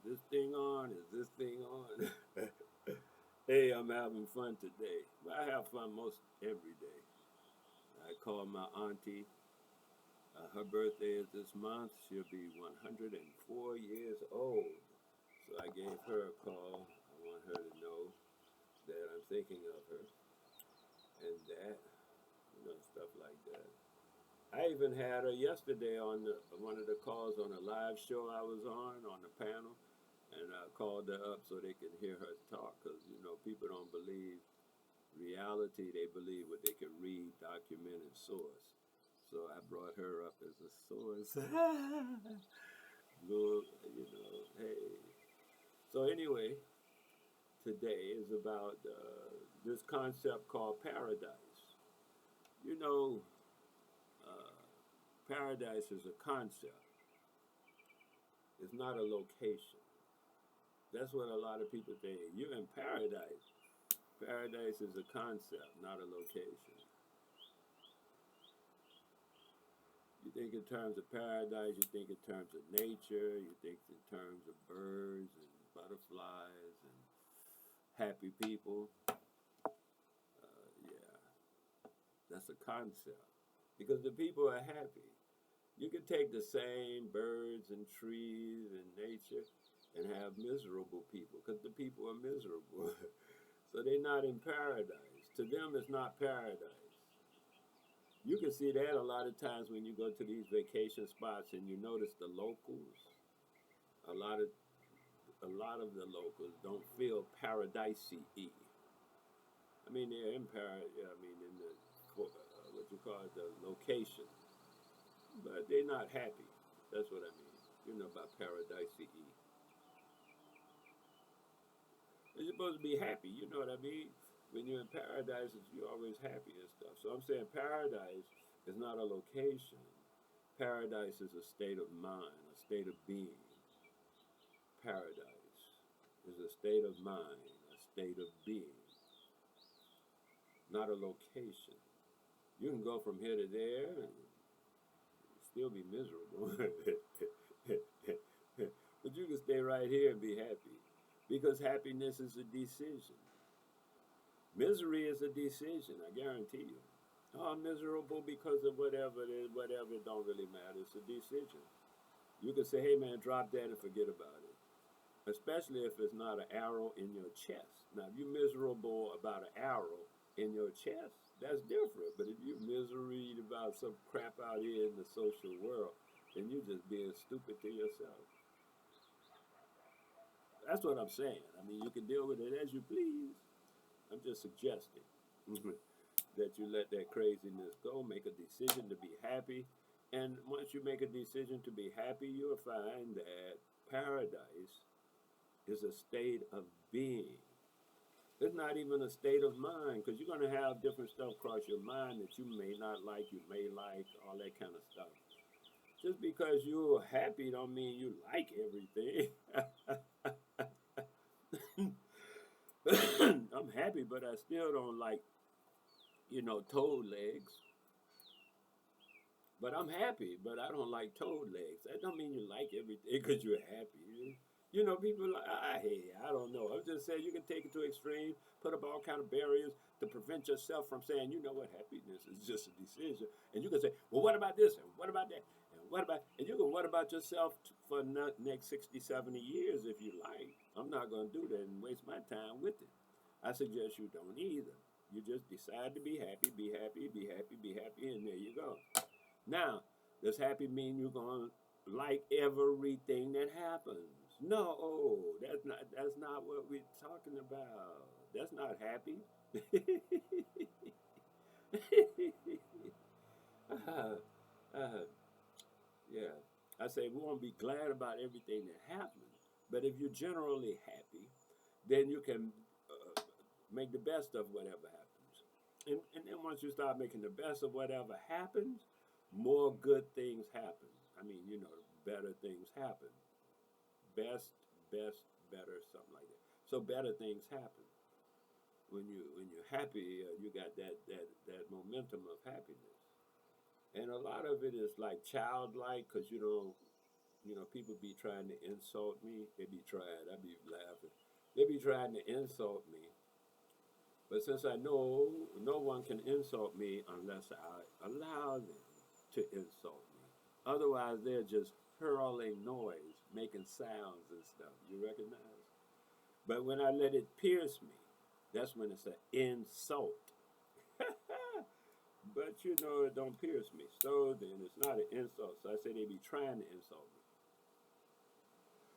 This thing on? Is this thing on? Hey, I'm having fun today. I have fun most every day. I called my auntie. Her birthday is this month. She'll be 104 years old. So I gave her a call. I want her to know that I'm thinking of her and that, stuff like that. I even had her yesterday on one of the calls on a live show I was on the panel, and I called her up so they can hear her talk because people don't believe reality; they believe what they can read, document, and source. So I brought her up as a source. Look, hey. So anyway, today is about this concept called paradise. You know, uh, paradise is a concept. It's not a location. That's what a lot of people think. You're in paradise. Paradise is a concept, not a location. You think in terms of paradise, you think in terms of nature, you think in terms of birds and butterflies and happy people. Yeah, that's a concept. Because the people are happy. You can take the same birds and trees and nature and have miserable people because the people are miserable. So they're not in paradise. To them, it's not paradise. You can see that a lot of times when you go to these vacation spots and you notice the locals. A lot of a lot of the locals don't feel paradisey. I mean, they're in I mean, in the what you call it, the location, but they're not happy. That's what I mean. You know about paradisey. You're supposed to be happy. You know what I mean? When you're in paradise, you're always happy and stuff. So I'm saying paradise is not a location. Paradise is a state of mind, a state of being. Paradise is a state of mind, a state of being, not a location. You can go from here to there and still be miserable. But you can stay right here and be happy. Because happiness is a decision. Misery is a decision, I guarantee you. Oh, I'm miserable because of whatever it is, whatever, it don't really matter. It's a decision. You can say, hey man, drop that and forget about it. Especially if it's not an arrow in your chest. Now, if you're miserable about an arrow in your chest, that's different. But if you're miserable about some crap out here in the social world, then you're just being stupid to yourself. That's what I'm saying. I mean, you can deal with it as you please. I'm just suggesting that you let that craziness go, make a decision to be happy. And once you make a decision to be happy, you'll find that paradise is a state of being. It's not even a state of mind because you're going to have different stuff cross your mind that you may not like, you may like, all that kind of stuff. Just because you're happy don't mean you like everything. I'm happy, but I still don't like, toad legs. But I'm happy, but I don't like toad legs. That don't mean you like everything because you're happy. People like, hey, I don't know. I'm just saying you can take it to extreme, put up all kind of barriers to prevent yourself from saying, you know what, happiness is just a decision. And you can say, well, what about this? And what about that? And you can what about yourself for the next 60, 70 years if you like. I'm not going to do that and waste my time with it. I suggest you don't either. You just decide to be happy, be happy, be happy, be happy, and there you go. Now, does happy mean you're going to like everything that happens? No, that's not what we're talking about. That's not happy. uh, uh, yeah. I say we want to be glad about everything that happens. But if you're generally happy, then you can make the best of whatever happens. And then once you start making the best of whatever happens, more good things happen. I mean, better things happen. Best, best, better, something like that. So better things happen. When you're happy, you got that momentum of happiness. And a lot of it is like childlike because You know, people be trying to insult me. They be trying. I be laughing. They be trying to insult me. But since I know no one can insult me unless I allow them to insult me. Otherwise, they're just hurling noise, making sounds and stuff. You recognize? But when I let it pierce me, that's when it's an insult. But you know, it don't pierce me. So then it's not an insult. So I say they be trying to insult me.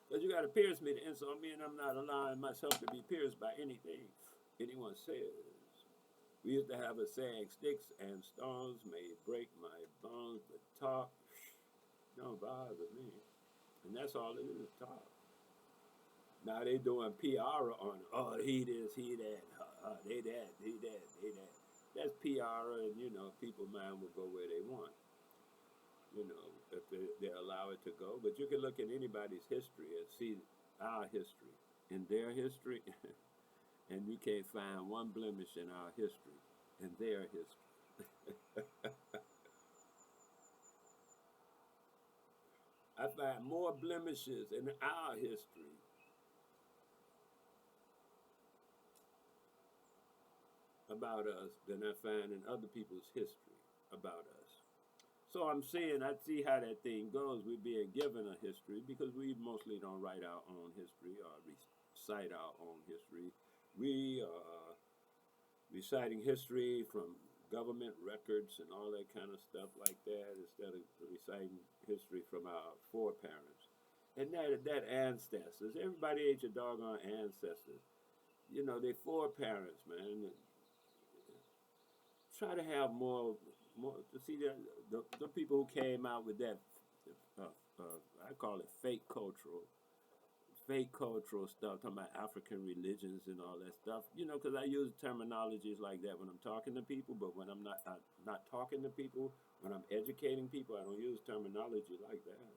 Because you got to pierce me to insult me, and I'm not allowing myself to be pierced by anything anyone says. We used to have a saying, sticks and stones may break my bones, but talk don't bother me. And that's all it is, talk. Now they doing PR on it. Oh, he this, he that, they that, they that, they that. That's PR, and you know, people mind will go where they want. You know, if they allow it to go. But you can look at anybody's history and see our history in their history, and you can't find one blemish in our history in their history. I find more blemishes in our history about us than I find in other people's history about us. So I'm saying I see how that thing goes. We're being given a history because we mostly don't write our own history or recite our own history. We are reciting history from government records and all that kind of stuff like that instead of reciting history from our foreparents. And that ancestors, everybody ain't your doggone ancestors. You know, they foreparents, man. Try to have more to see the people who came out with that I call it fake cultural stuff, talking about African religions and all that stuff. You know, because I use terminologies like that when I'm talking to people, but when I'm not talking to people, when I'm educating people, I don't use terminology like that.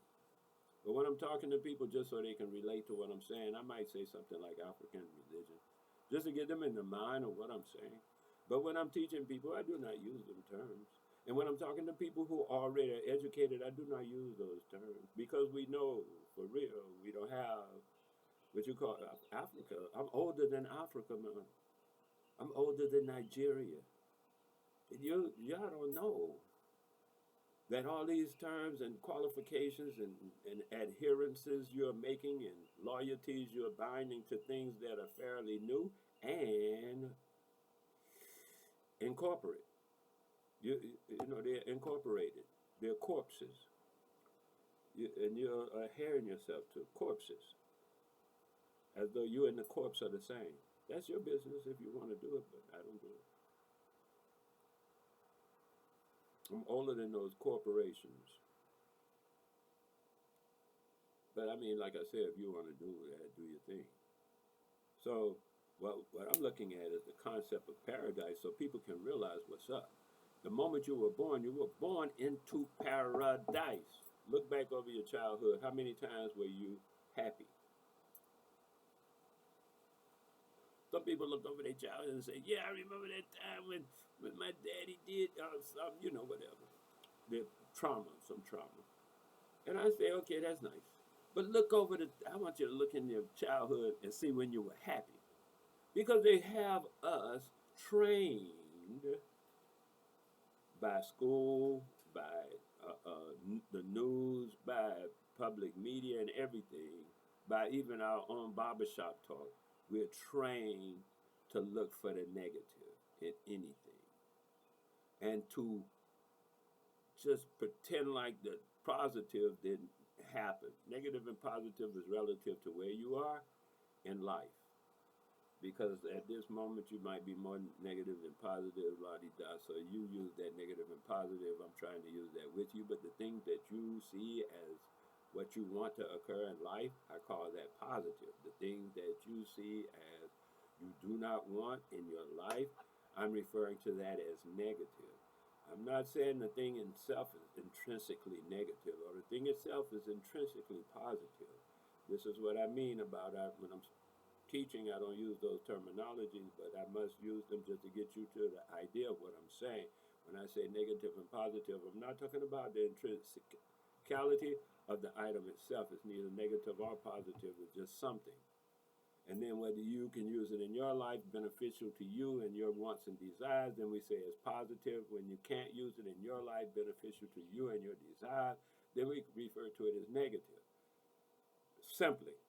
But when I'm talking to people, just so they can relate to what I'm saying, I might say something like African religion, just to get them in the mind of what I'm saying. But when I'm teaching people, I do not use them terms. And when I'm talking to people who already are educated, I do not use those terms because we know for real we don't have what you call Africa. I'm older than Africa, man. I'm older than Nigeria. And y'all don't know that all these terms and qualifications and adherences you're making and loyalties you're binding to things that are fairly new and incorporate. You know, they're incorporated. They're corpses. And you're adhering yourself to corpses as though you and the corpse are the same. That's your business if you want to do it, but I don't do it. I'm older than those corporations. But I mean, like I said, if you want to do that, do your thing. So, what I'm looking at is the concept of paradise so people can realize what's up. The moment you were born into paradise. Look back over your childhood. How many times were you happy? Some people look over their childhood and say, yeah, I remember that time when my daddy did something, you know, whatever. The trauma, some trauma. And I say, okay, that's nice. But I want you to look in your childhood and see when you were happy. Because they have us trained by school, by the news, by public media and everything, by even our own barbershop talk. We're trained to look for the negative in anything and to just pretend like the positive didn't happen. Negative and positive is relative to where you are in life. Because at this moment you might be more negative than positive, la di da. So you use that negative and positive. I'm trying to use that with you. But the things that you see as what you want to occur in life, I call that positive. The things that you see as you do not want in your life, I'm referring to that as negative. I'm not saying the thing itself is intrinsically negative or the thing itself is intrinsically positive. This is what I mean about when I'm teaching, I don't use those terminologies, but I must use them just to get you to the idea of what I'm saying. When I say negative and positive, I'm not talking about the intrinsicality. of the item itself. It's neither negative or positive. It's just something. And then whether you can use it in your life, beneficial to you and your wants and desires, then we say it's positive. When you can't use it in your life, beneficial to you and your desires, then we refer to it as negative. Simply.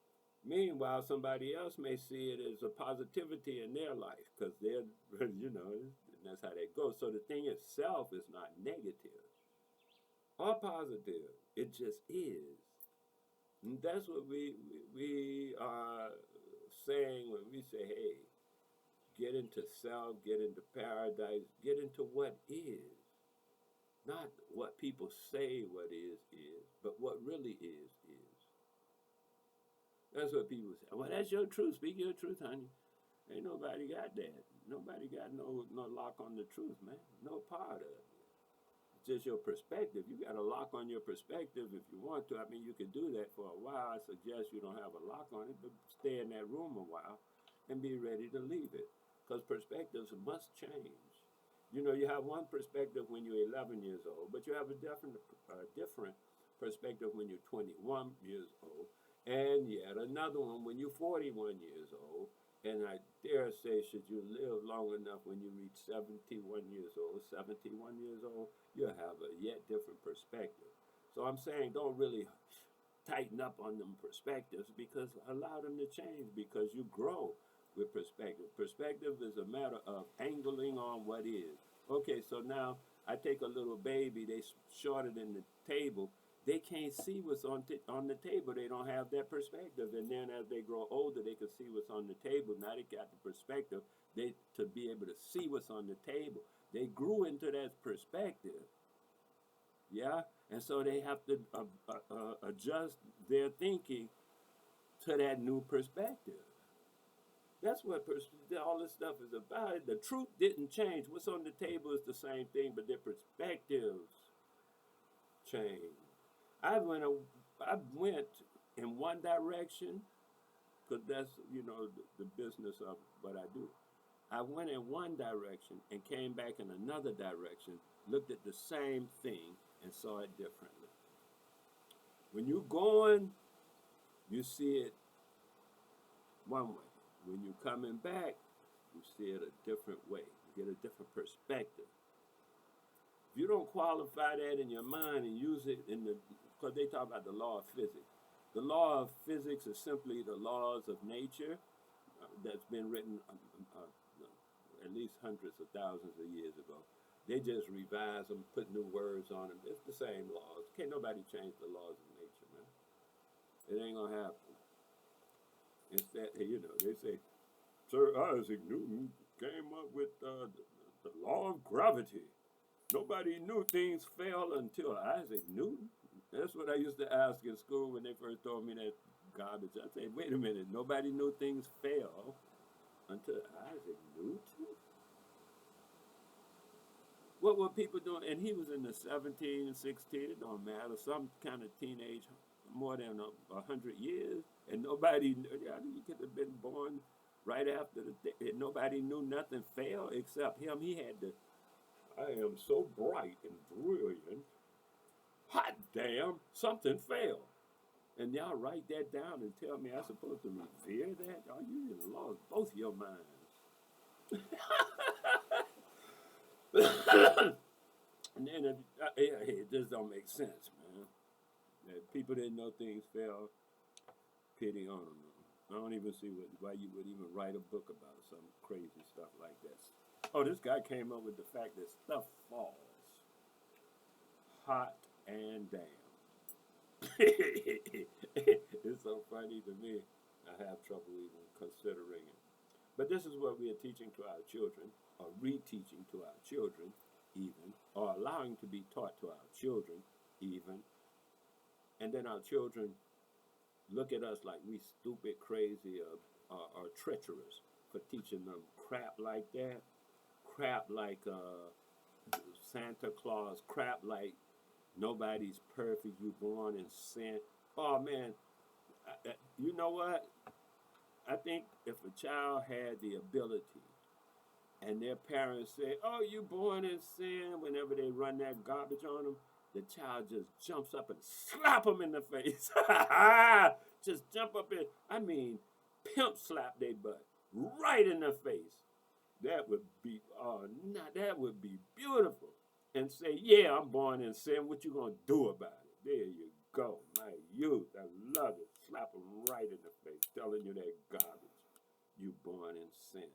Meanwhile, somebody else may see it as a positivity in their life because they're, and that's how that goes. So the thing itself is not negative or positive. It just is. And that's what we are saying when we say, hey, get into self, get into paradise, get into what is. Not what people say what is, but what really is. That's what people say. Well, that's your truth. Speak your truth, honey. Ain't nobody got that. Nobody got no lock on the truth, man. No part of it. It's just your perspective. You got a lock on your perspective if you want to. I mean, you can do that for a while. I suggest you don't have a lock on it, but stay in that room a while and be ready to leave it. Because perspectives must change. You know, you have one perspective when you're 11 years old, but you have a different perspective when you're 21 years old, and yet another one when you're 41 years old. And I dare say, should you live long enough when you reach 71 years old, you'll have a yet different perspective. So I'm saying don't really tighten up on them perspectives because allow them to change because you grow with perspective. Perspective is a matter of angling on what is. Okay, so now I take a little baby, they shorter than the table. They can't see what's on the table. They don't have that perspective. And then as they grow older, they can see what's on the table. Now they got the perspective to be able to see what's on the table. They grew into that perspective. Yeah? And so they have to adjust their thinking to that new perspective. That's what all this stuff is about. The truth didn't change. What's on the table is the same thing, but their perspectives change. I went in one direction because that's the business of what I do. I went in one direction and came back in another direction, looked at the same thing and saw it differently. When you're going, you see it one way. When you're coming back, you see it a different way. You get a different perspective. If you don't qualify that in your mind and use it because they talk about the law of physics. The law of physics is simply the laws of nature that's been written at least hundreds of thousands of years ago. They just revise them, put new words on them. It's the same laws. Can't nobody change the laws of nature, man. It ain't gonna happen. Instead, they say, Sir Isaac Newton came up with the law of gravity. Nobody knew things fell until Isaac Newton. That's what I used to ask in school when they first told me that garbage. I said, wait a minute, nobody knew things fell until Isaac Newton? What were people doing? And he was in the 17, 16, it don't matter, some kind of teenage, more than 100 years, and nobody knew. You could have been born right after and nobody knew nothing fell except him. He had to, I am so bright and brilliant. Hot damn, something fell. And y'all write that down and tell me I'm supposed to revere that? Oh, you just lost both your minds. And then it just don't make sense, man. That people didn't know things fell, pity on them. I don't even see why you would even write a book about some crazy stuff like that. Oh, this guy came up with the fact that stuff falls. Hot and damn. It's so funny to me. I have trouble even considering it. But this is what we are teaching to our children, or reteaching to our children, even, or allowing to be taught to our children, even. And then our children look at us like we stupid, crazy, or treacherous for teaching them crap like that, crap like Santa Claus, crap like nobody's perfect, you born in sin. Oh man, you know what? I think if a child had the ability and their parents say, oh, you born in sin, whenever they run that garbage on them, the child just jumps up and slap them in the face. Just jump up and, I mean, pimp slap their butt right in the face. That would be, that would be beautiful. And say, yeah, I'm born in sin. What you gonna do about it? There you go, my youth. I love it. Slap them right in the face, telling you that garbage. You born in sin.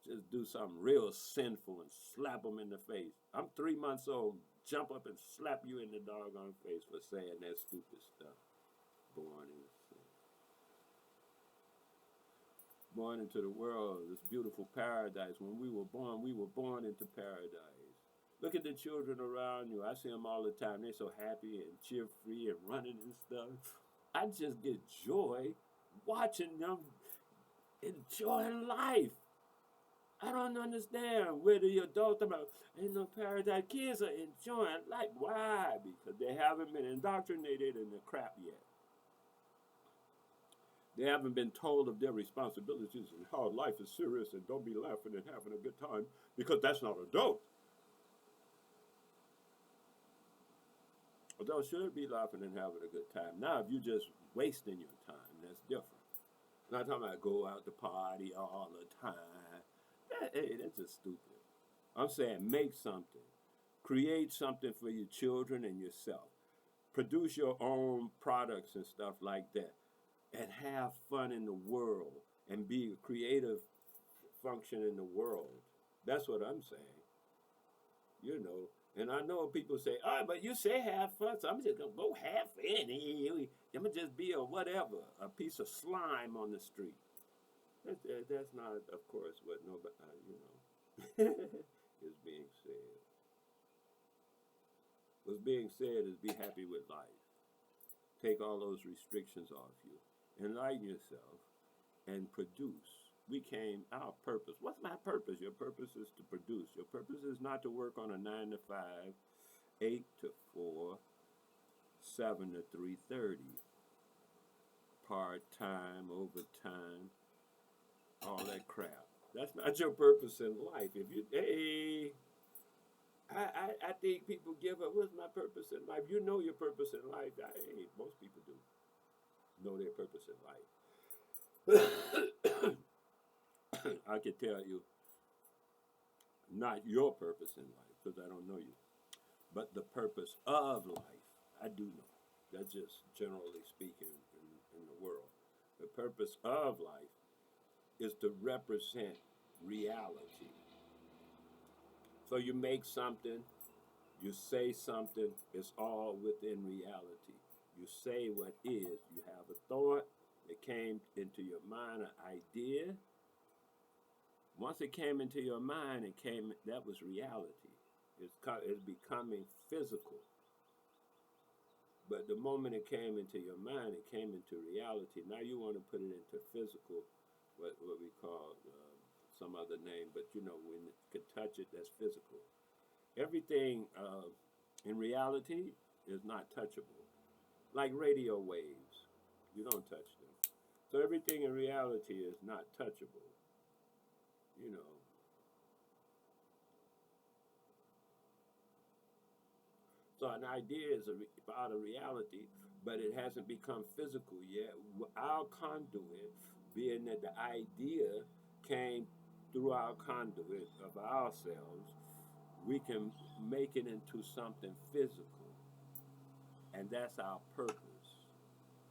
Just do something real sinful and slap them in the face. I'm 3 months old. Jump up and slap you in the doggone face for saying that stupid stuff. Born in sin. Born into the world, this beautiful paradise. When we were born into paradise. Look at the children around you. I see them all the time. They're so happy and cheer-free and running and stuff. I just get joy watching them enjoying life. I don't understand where the adults about ain't no paradise. Kids are enjoying life. Why? Because they haven't been indoctrinated in the crap yet. They haven't been told of their responsibilities and how life is serious and don't be laughing and having a good time because that's not adult. Adults should be laughing and having a good time. Now, if you're just wasting your time, that's different. I'm not talking about go out to party all the time. That's just stupid. I'm saying make something. Create something for your children and yourself. Produce your own products and stuff like that. And have fun in the world. And be a creative function in the world. That's what I'm saying. You know. And I know people say, oh, but you say have fun, so I'm just going to go have fun. I'm going to just be a whatever, a piece of slime on the street. That's not, of course, what nobody, is being said. What's being said is be happy with life. Take all those restrictions off you. Enlighten yourself and produce. Our purpose. What's my purpose? Your purpose is to produce. Your purpose is not to work on a 9 to 5, 8 to 4, 7 to 3:30, part-time, overtime, all that crap. That's not your purpose in life. If you, I think people give up, what's my purpose in life? You know your purpose in life. Most people do know their purpose in life. I can tell you, not your purpose in life, because I don't know you, but the purpose of life, I do know. That's just generally speaking in the world. The purpose of life is to represent reality. So you make something, you say something, it's all within reality. You say what is. You have a thought that came into your mind, an idea. Once it came into your mind, that was reality. It's becoming physical. But the moment it came into your mind, it came into reality. Now you want to put it into physical, what we call some other name, but when you can touch it, that's physical. Everything in reality is not touchable. Like radio waves, you don't touch them. So everything in reality is not touchable. So an idea is about a reality, but it hasn't become physical yet. Our conduit, being that the idea came through our conduit of ourselves, we can make it into something physical. And that's our purpose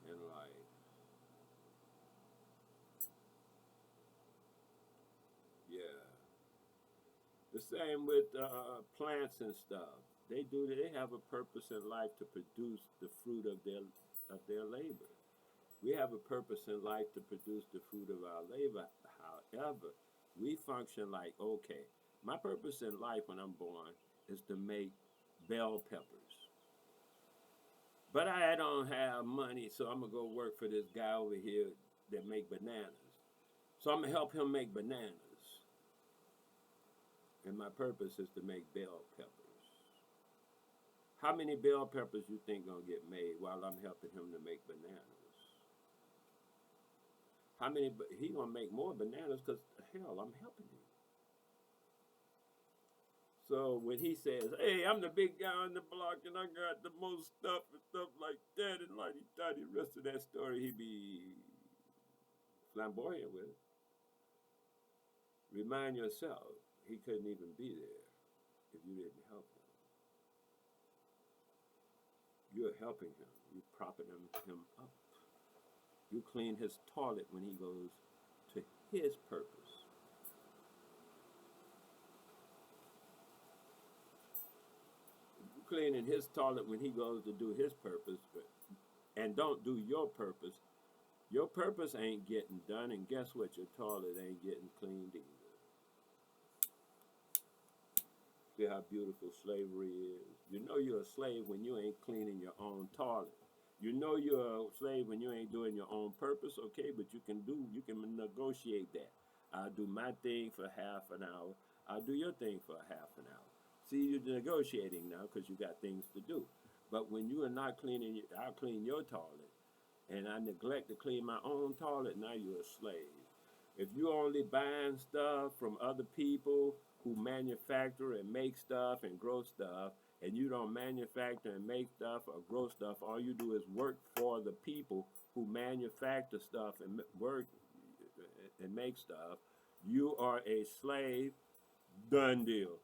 in life. Yeah. The same with plants and stuff. They have a purpose in life to produce the fruit of their labor. We have a purpose in life to produce the fruit of our labor. However, we function like, okay, my purpose in life when I'm born is to make bell peppers. But I don't have money, so I'm going to go work for this guy over here that make bananas. So I'm going to help him make bananas. And my purpose is to make bell peppers. How many bell peppers you think gonna get made while I'm helping him to make bananas? How many? He gonna make more bananas because hell, I'm helping him. So when he says, "Hey, I'm the big guy on the block and I got the most stuff and stuff like that," and like he thought the rest of that story he'd be flamboyant with it. Remind yourself, he couldn't even be there if you didn't help him. You're helping him. You're propping him up. You clean his toilet when he goes to his purpose. You cleaning his toilet when he goes to do his purpose, and don't do your purpose. Your purpose ain't getting done, and guess what? Your toilet ain't getting cleaned either. See how beautiful slavery is? You know you're a slave when you ain't cleaning your own toilet. You know you're a slave when you ain't doing your own purpose, okay, but you can negotiate that. I'll do my thing for half an hour. I'll do your thing for half an hour. See, you're negotiating now because you got things to do. But when you are not cleaning, I'll clean your toilet, and I neglect to clean my own toilet, now you're a slave. If you're only buying stuff from other people who manufacture and make stuff and grow stuff, and you don't manufacture and make stuff or grow stuff, all you do is work for the people who manufacture stuff and work and make stuff, you are a slave. Done deal.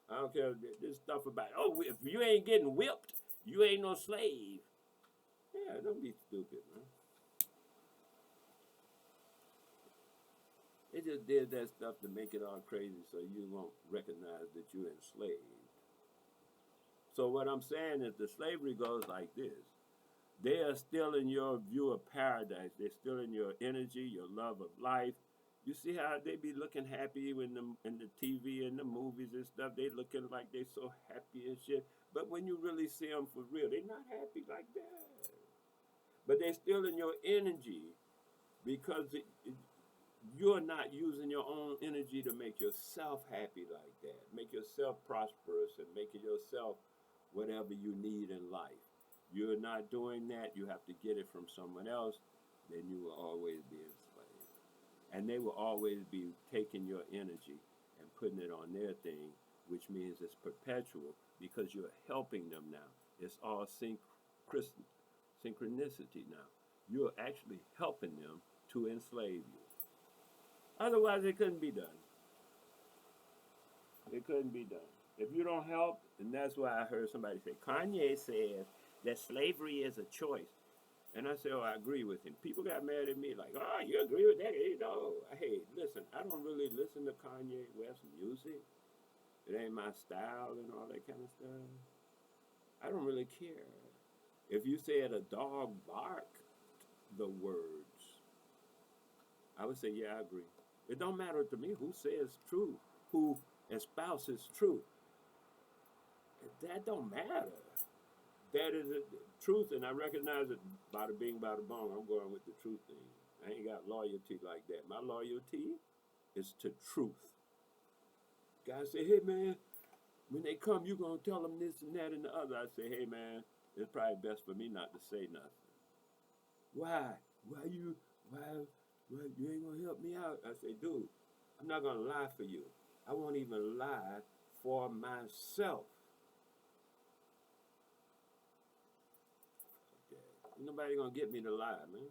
I don't care this stuff about, oh, if you ain't getting whipped, you ain't no slave. Yeah, don't be stupid, man. They just did that stuff to make it all crazy so you won't recognize that you're enslaved. So what I'm saying is the slavery goes like this. They are still in your view of paradise. They're still in your energy, your love of life. You see how they be looking happy in the TV and the movies and stuff. They looking like they so happy and shit. But when you really see them for real, they're not happy like that. But they're still in your energy because you're not using your own energy to make yourself happy like that. Make yourself prosperous and make yourself whatever you need in life. You're not doing that. You have to get it from someone else. Then you will always be enslaved. And they will always be taking your energy and putting it on their thing, which means it's perpetual because you're helping them now. It's all synchronicity now. You're actually helping them to enslave you. Otherwise, it couldn't be done. It couldn't be done. If you don't help, and that's why I heard somebody say, Kanye says that slavery is a choice. And I said, oh, I agree with him. People got mad at me like, oh, you agree with that? Hey, no. Hey, listen, I don't really listen to Kanye West music. It ain't my style and all that kind of stuff. I don't really care. If you said a dog barked the words, I would say, yeah, I agree. It don't matter to me who says truth, who espouses truth. That don't matter. That is the truth, and I recognize it by the bing, by the bong. I'm going with the truth thing. I ain't got loyalty like that. My loyalty is to truth. Guys say, hey, man, when they come, you going to tell them this and that and the other. I say, hey, man, it's probably best for me not to say nothing. Why? Why you ain't going to help me out? I say, dude, I'm not going to lie for you. I won't even lie for myself. Nobody gonna get me to lie, man.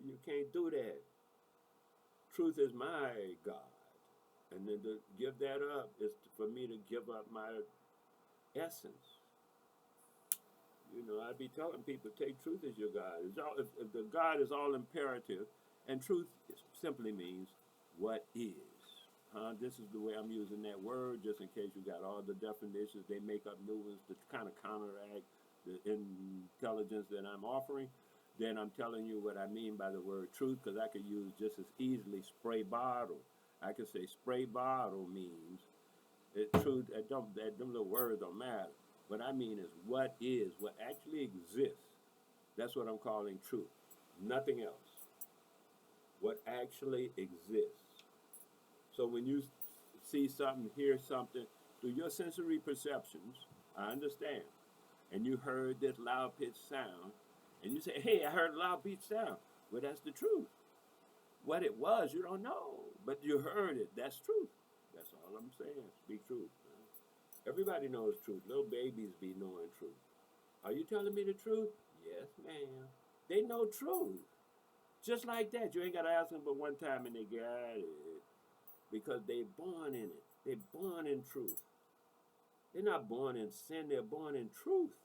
You can't do that. Truth is my God. And then to give that up is for me to give up my essence. You know, I be telling people, take truth as your God. If the God is all imperative, and truth simply means what is. This is the way I'm using that word, just in case you got all the definitions. They make up new ones to kind of counteract the intelligence that I'm offering. Then I'm telling you what I mean by the word truth, because I could use just as easily spray bottle. I could say spray bottle means truth. Them little words don't matter. What I mean is what actually exists. That's what I'm calling truth. Nothing else. What actually exists. So when you see something, hear something, through your sensory perceptions, I understand. And you heard this loud pitched sound, and you say, hey, I heard a loud pitched sound. Well, that's the truth. What it was, you don't know, but you heard it. That's truth. That's all I'm saying. Speak truth. Man. Everybody knows truth. Little babies be knowing truth. Are you telling me the truth? Yes, ma'am. They know truth. Just like that. You ain't got to ask them but one time and they got it. Because they born in it. They born in truth. They're not born in sin. They're born in truth.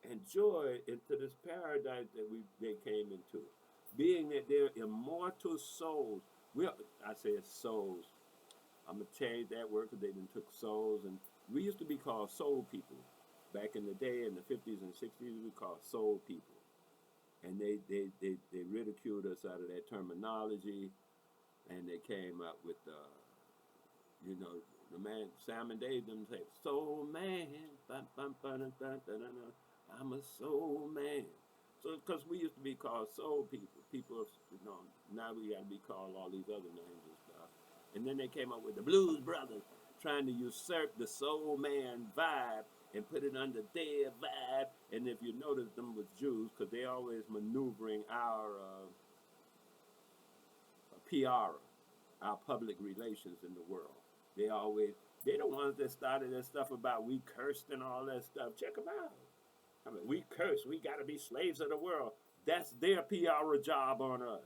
And joy into this paradise that they came into. Being that they're immortal souls. I say it's souls. I'm going to change that word because they done took souls. And we used to be called soul people. Back in the day, in the 50s and 60s, we were called soul people. And they ridiculed us out of that terminology. And they came up with, you know, the man, Sam and Dave, them say, soul man, I'm a soul man. So, because we used to be called soul people. People, you know, now we got to be called all these other names and stuff. And then they came up with the Blues Brothers, trying to usurp the soul man vibe and put it under their vibe. And if you notice them with Jews, because they always maneuvering our PR, our public relations in the world. They're the ones that started that stuff about we cursed and all that stuff. Check them out. I mean, we curse. We got to be slaves of the world. That's their PR job on us.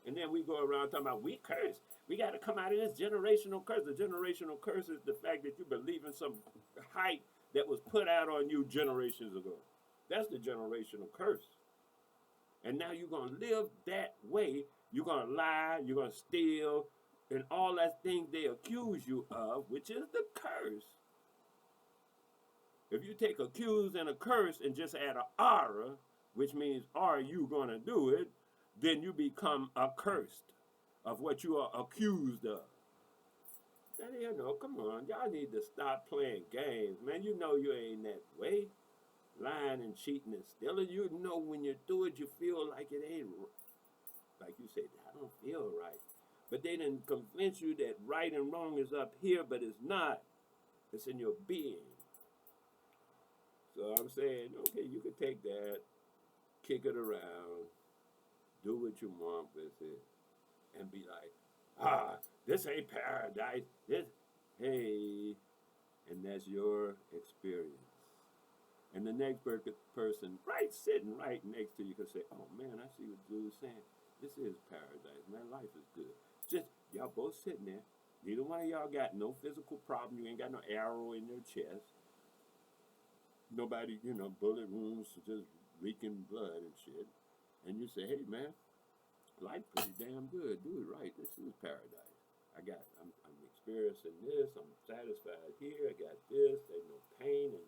And then we go around talking about we curse. We got to come out of this generational curse. The generational curse is the fact that you believe in some hype that was put out on you generations ago. That's the generational curse. And now you're going to live that way. You're going to lie. You're going to steal. And all that things they accuse you of, which is the curse. If you take accuse and a curse and just add an "are," which means are you going to do it, then you become accursed of what you are accused of. And you know, come on, y'all need to stop playing games, man. You know you ain't that way. Lying and cheating and stealing, you know when you do it, you feel like it ain't, like you said, I don't feel right. But they didn't convince you that right and wrong is up here, but it's not. It's in your being. So I'm saying, okay, you can take that, kick it around, do what you want with it, and be like, this ain't paradise. Hey, and that's your experience. And the next person, sitting right next to you, can say, oh man, I see what Julie's saying. This is paradise, man. Life is good. Just, y'all both sitting there. Neither one of y'all got no physical problem. You ain't got no arrow in your chest. Nobody, bullet wounds, just leaking blood and shit. And you say, hey man, life pretty damn good. Do it right. This is paradise. I'm experiencing this. I'm satisfied here. I got this. There's no pain and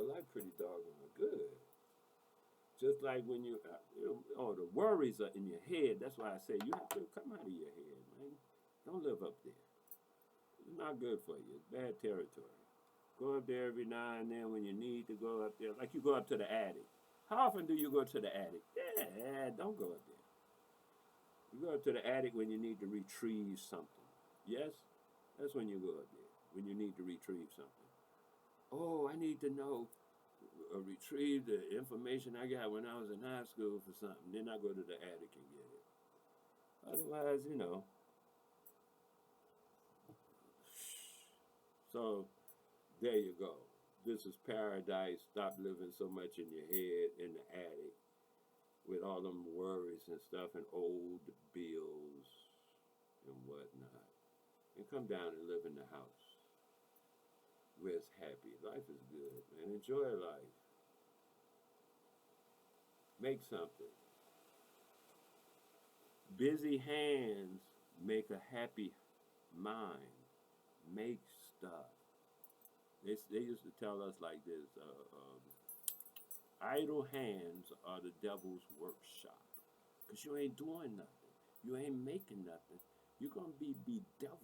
life pretty doggone good. Just like when the worries are in your head. That's why I say you have to come out of your head, man. Don't live up there. It's not good for you. It's bad territory. Go up there every now and then when you need to go up there. Like you go up to the attic. How often do you go to the attic? Yeah, don't go up there. You go up to the attic when you need to retrieve something. Yes? That's when you go up there. When you need to retrieve something. Oh, I need to know or retrieve the information I got when I was in high school for something. Then I go to the attic and get it. Otherwise, So, there you go. This is paradise. Stop living so much in your head in the attic with all them worries and stuff and old bills and whatnot. And come down and live in the house where it's happy. Life is good, man. Enjoy life. Make something. Busy hands make a happy mind. Make stuff. They used to tell us like this, idle hands are the devil's workshop. Because you ain't doing nothing. You ain't making nothing. You're going to be bedeviled.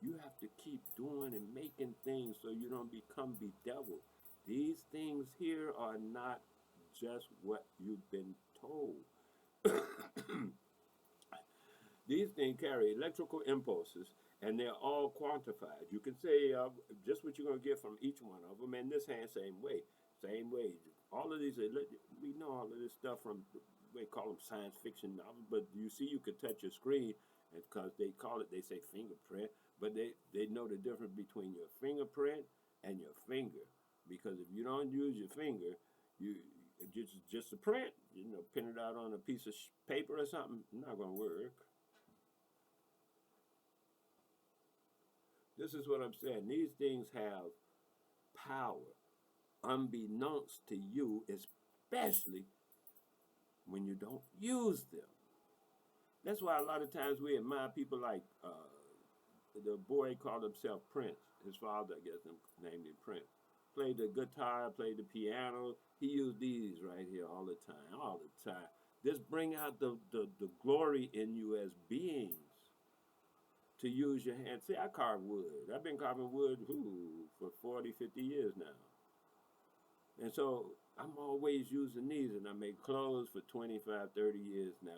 You have to keep doing and making things so you don't become bedeviled. These things here are not just what you've been told. These things carry electrical impulses, and they're all quantified. You can say just what you're going to get from each one of them, and this hand, same way. All of these, we know all of this stuff from, they call them science fiction novels, but you see you could touch your screen, because they say fingerprint, but they know the difference between your fingerprint and your finger. Because if you don't use your finger, you just a print, pin it out on a piece of paper or something, not gonna work. This is what I'm saying. These things have power, unbeknownst to you, especially when you don't use them. That's why a lot of times we admire people like the boy called himself Prince. His father, I guess, named him Prince. Played the guitar, played the piano. He used these right here all the time, all the time. This bring out the glory in you as beings to use your hands. See, I carve wood. I've been carving wood for 40, 50 years now. And so I'm always using these, and I make clothes for 25, 30 years now.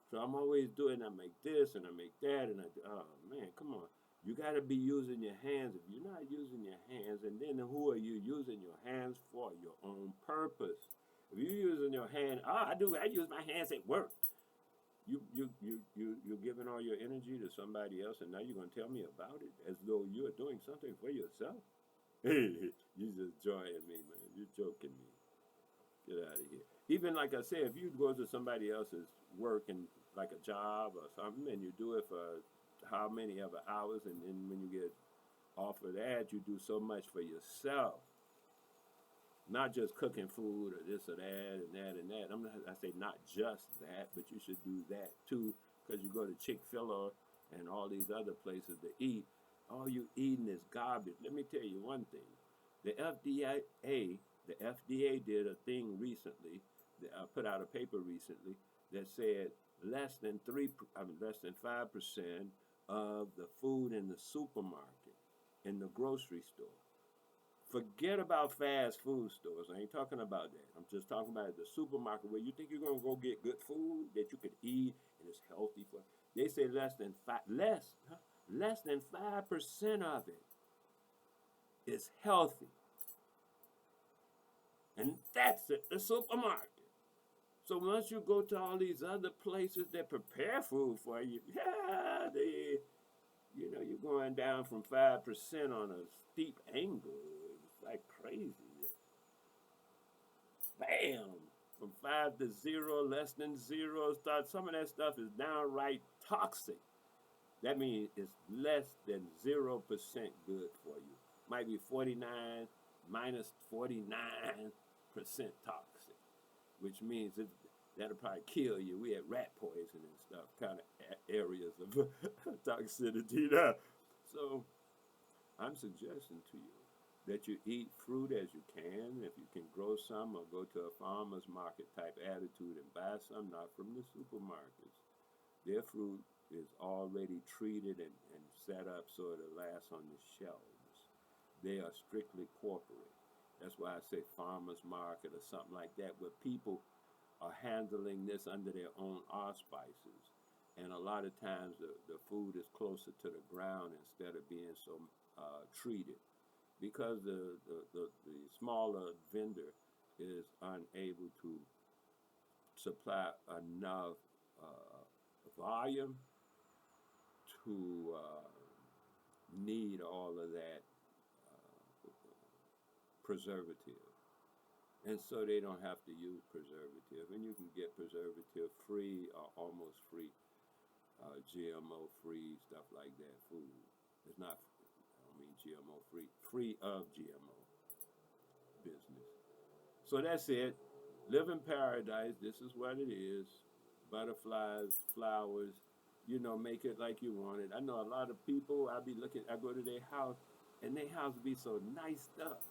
So I'm always doing, I make this and I make that, and oh man, come on. You got to be using your hands. If you're not using your hands, and then who are you using your hands for? Your own purpose. If you're using your hand, I use my hands at work. You're giving all your energy to somebody else, and now you're gonna tell me about it as though you're doing something for yourself. Hey, you just joying me, man. You're joking me. Get out of here. Even like I said, if you go to somebody else's work and like a job or something, and you do it for how many ever hours, and then when you get off of that, you do so much for yourself. Not just cooking food or this or that and that and that. I say not just that, but you should do that too, because you go to Chick-fil-A and all these other places to eat. All you eating is garbage. Let me tell you one thing. The FDA did a thing recently. Put out a paper recently that said less than 5% of the food in the supermarket, in the grocery store. Forget about fast food stores. I ain't talking about that. I'm just talking about the supermarket where you think you're gonna go get good food that you could eat and it's healthy for. They say less than 5% of it is healthy, and that's at the supermarket. So once you go to all these other places that prepare food for you, yeah, you're going down from 5% on a steep angle. It's like crazy. Bam! From 5 to 0, less than 0. Some of that stuff is downright toxic. That means it's less than 0% good for you. Might be 49 minus 49% toxic, which means that'll probably kill you. We had rat poison and stuff, kind of areas of toxicity now. So I'm suggesting to you that you eat fruit as you can. If you can grow some, or go to a farmer's market type attitude and buy some, not from the supermarkets. Their fruit is already treated and set up so it'll last on the shelves. They are strictly corporate. That's why I say farmer's market or something like that, where people are handling this under their own auspices. And a lot of times the food is closer to the ground instead of being so treated, because the smaller vendor is unable to supply enough volume to need all of that preservative. And so they don't have to use preservative. And you can get preservative free or almost free, GMO free, stuff like that, food. It's not, I don't mean GMO free, free of GMO business. So that's it. Live in paradise. This is what it is. Butterflies, flowers, make it like you want it. I know a lot of people, I go to their house, and their house be so niced up.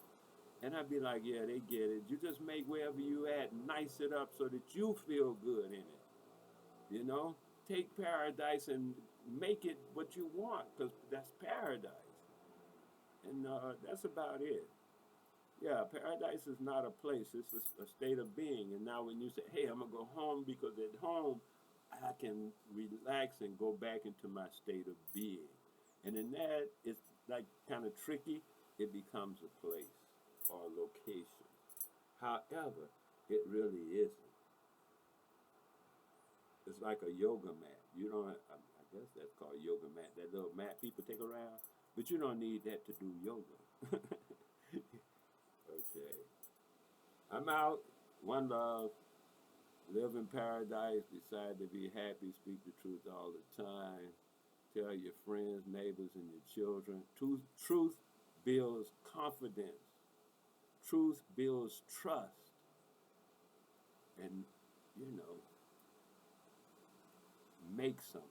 And I'd be like, yeah, they get it. You just make wherever you at, nice it up so that you feel good in it. You know? Take paradise and make it what you want, because that's paradise. And that's about it. Yeah, paradise is not a place, it's a state of being. And now when you say, hey, I'm going to go home, because at home I can relax and go back into my state of being. And in that, it's like kind of tricky. It becomes a place or a location. However, it really isn't. It's like a yoga mat. You don't. I guess that's called yoga mat. That little mat people take around. But you don't need that to do yoga. Okay. I'm out. One love. Live in paradise. Decide to be happy. Speak the truth all the time. Tell your friends, neighbors, and your children. Truth builds confidence. Truth builds trust. And, you know, make something.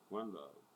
One love.